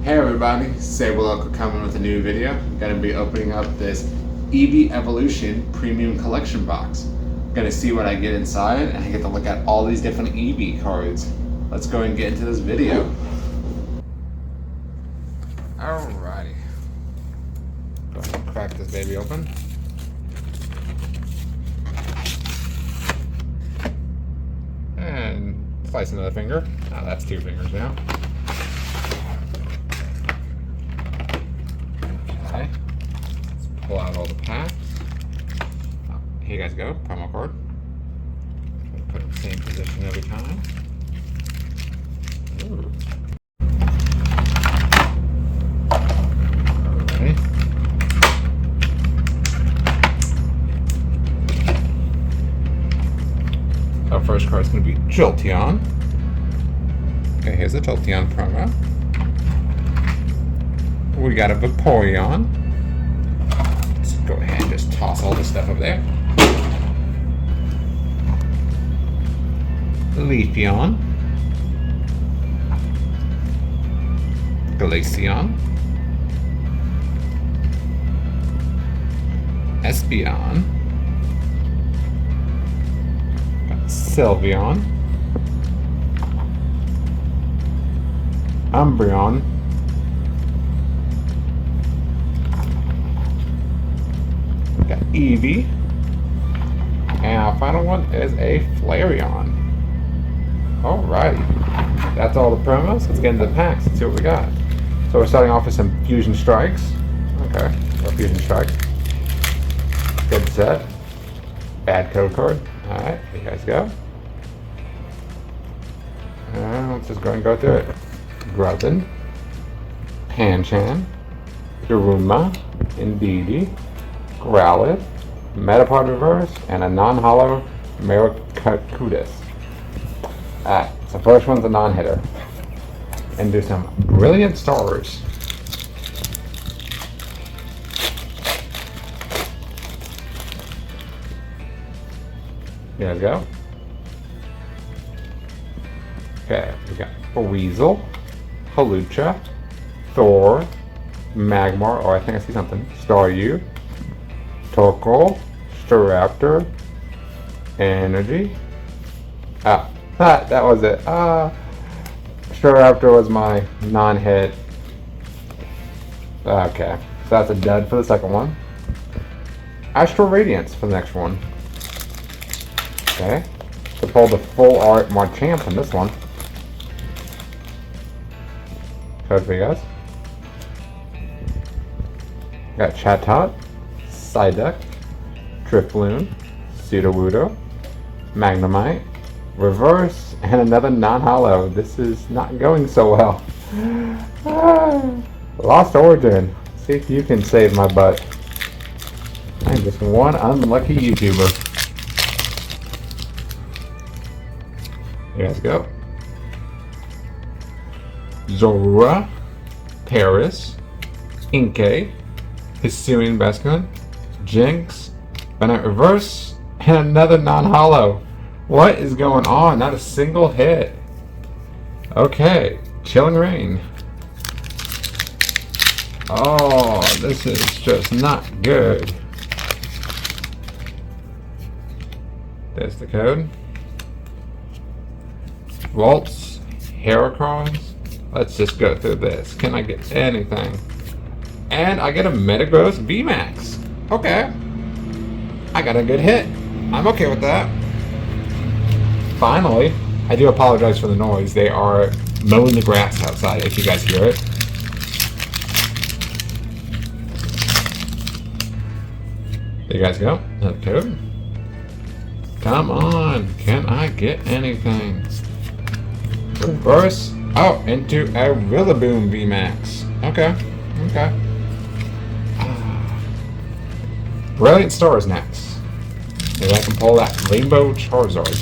Hey everybody, Sable Local coming with a new video. I'm going to be opening up this Eevee Evolution Premium Collection box. Going to see what I get inside, and I get to look at all these different Eevee cards. Let's go and get into this video. Alrighty. Go ahead and crack this baby open. And slice another finger. Oh, that's 2 fingers now. Okay. Let's pull out all the packs. Oh, here you guys go. Promo code. Put it in the same position every time. Ooh. Alright. Our first card is going to be Jolteon. Okay, here's a Jolteon promo. We got a Vaporeon. Let's go ahead and just toss all this stuff over there. Leafeon. Glaceon. Espeon. Sylveon. Umbreon. Got Eevee. And our final one is a Flareon. Alrighty. That's all the promos. Let's get into the packs and see what we got. So we're starting off with some Fusion Strikes. Okay, or Fusion Strikes. Good set. Bad code card. Alright, here you guys go. Let's just go and go through it. Grubbin, Panchan, Daruma, Indeedee, Growlithe, Metapod Reverse, and a non-hollow Meracutus. Alright, so first one's a non-hitter. And do some Brilliant Stars. Here we go. Okay, we got Weasel, Halucha, Thor, Magmar, oh I think I see something, Staryu, Torkoal, Staraptor, Energy. Ah, that was it. Staraptor was my non-hit. Okay, so that's a dud for the second one. Astral Radiance for the next one. Okay, to pull the full art Marchamp in this one. Code for you guys. Got Chatot, Psyduck, Drifloon, Sudowoodo, Magnemite, Reverse, and another non-hollow. This is not going so well. Lost Origin. See if you can save my butt. I'm just one unlucky YouTuber. Here you guys go. Zorua, Paris, Inkay, Hisuian Basculin, Jinx, Bennett Reverse, and another non-hollow. What is going on? Not a single hit. Okay, Chilling Reign. Oh, this is just not good. There's the code. Waltz, Heracross. Let's just go through this. Can I get anything? And I get a Metagross VMAX. Okay. I got a good hit. I'm okay with that. Finally. I do apologize for the noise. They are mowing the grass outside if you guys hear it. There you guys go. Another code. Come on. Can I get anything? Reverse. Oh, into a Rillaboom VMAX. Okay. Okay. Brilliant Stars next. Maybe I can pull that Rainbow Charizard.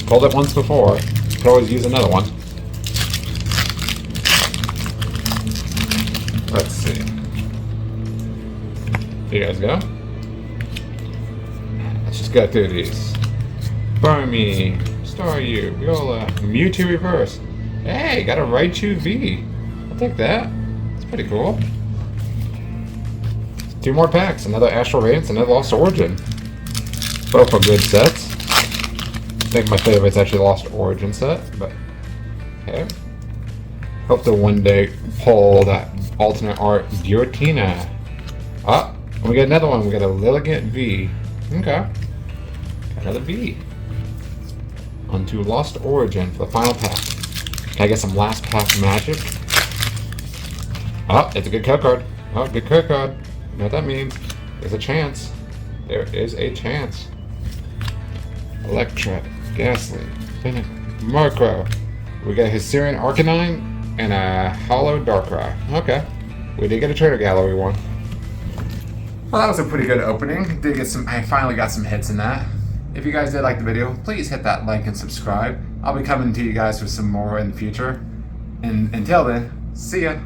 Pulled it once before. Could always use another one. Let's see. Here you guys go. Let's just go through these. Burmy, Staryu, Viola, Mewtwo Reverse. Hey, got a Raichu V. take that. It's pretty cool. 2 more packs. Another Astral Radiance, another Lost Origin. Both are good sets. I think my favorite's actually Lost Origin set, but okay. Hope to one day pull that alternate art Giratina. Ah, we got another one. We got a Lilligant V. Okay. Got another V. On to Lost Origin for the final pack. Can I get some last pack magic? Oh, it's a good code card. Oh, good code card. You know what that means? There's a chance. There is a chance. Electra, Ghastly, Finnick, Murkrow. We got a Hisuian Arcanine and a Hollow Darkrai. Okay. We did get a Trader Gallery one. Well, that was a pretty good opening. Did get some. I finally got some hits in that. If you guys did like the video, please hit that like and subscribe. I'll be coming to you guys with some more in the future. And until then, see ya.